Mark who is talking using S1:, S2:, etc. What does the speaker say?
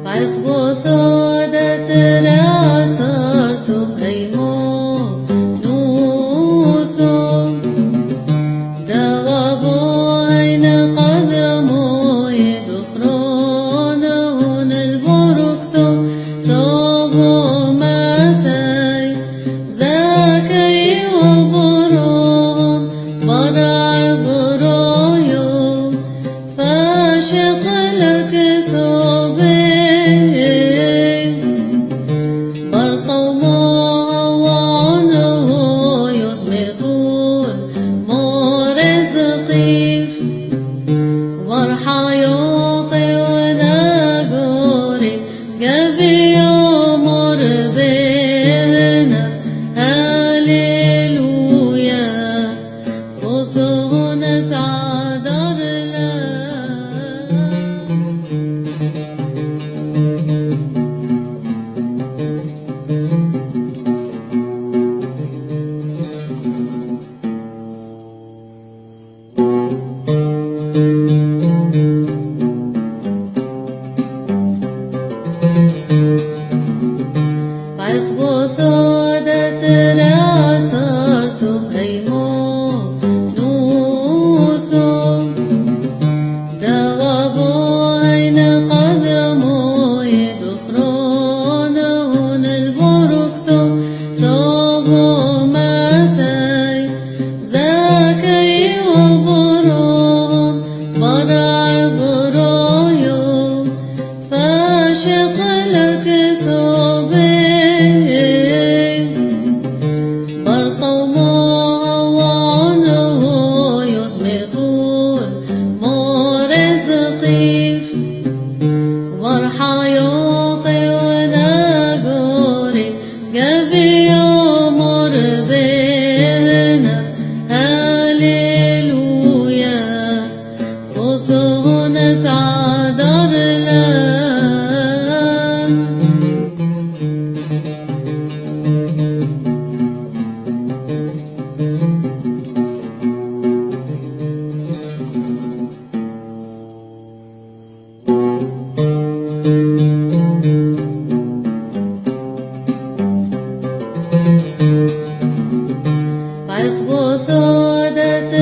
S1: عقب سادة لا صرت أيمونوس دواب أين قدموا يدخرون هنا البركس صابوا ماتي زكي وبروم برع برايو تفاشق لك صوبي وارحيوطي وناقوري قبي يمر بينا هاليلويا صوتهن تعذر له عقب سادة لا صرت أيمونوس دواب أين قدموا يدخرون هنا البركس صابوا ماتي زكي وبروم برع برايو تفاشق لك صوبي وارحيوطي وناقوري قبي يمر بينا هاليلويا صوتهن تعذر له عقب سادة